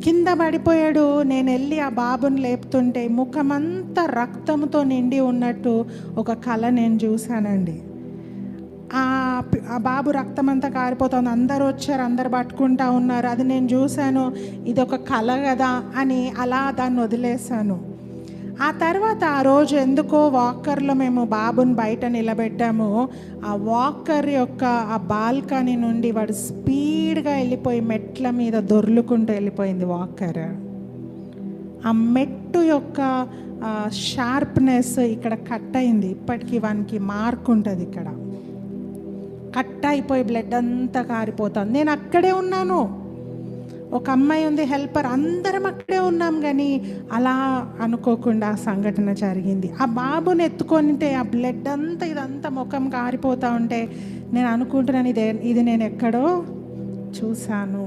కింద పడిపోయాడు. నేను వెళ్ళి ఆ బాబుని లేపుతుంటే ముఖమంతా రక్తంతో నిండి ఉన్నట్టు ఒక కళ నేను చూశానండి. ఆ బాబు రక్తం అంతా కారిపోతుంది. అందరూ వచ్చారు, అందరు పట్టుకుంటా ఉన్నారు. అది నేను చూశాను. ఇది ఒక కళ కదా అని అలా దాన్ని వదిలేశాను. ఆ తర్వాత ఆ రోజు ఎందుకో వాకర్లో మేము బాబుని బయట నిలబెట్టాము. ఆ వాకర్ యొక్క ఆ బాల్కనీ నుండి వాడు స్పీడ్గా వెళ్ళిపోయి మెట్ల మీద దొర్లుకుంటూ వెళ్ళిపోయింది వాకర్. ఆ మెట్టు యొక్క షార్ప్నెస్ ఇక్కడ కట్ అయింది. ఇప్పటికీ వానికి మార్క్ ఉంటుంది, ఇక్కడ కట్ అయిపోయి బ్లడ్ అంతా కారిపోతుంది. నేను అక్కడే ఉన్నాను, ఒక అమ్మాయి ఉంది హెల్పర్, అందరం అక్కడే ఉన్నాం. కానీ అలా అనుకోకుండా ఆ సంఘటన జరిగింది. ఆ బాబుని ఎత్తుకొనితే ఆ బ్లడ్ అంతా ఇదంతా ముఖం కారిపోతూ ఉంటే నేను అనుకుంటున్నాను, ఇది నేను ఎక్కడో చూశాను.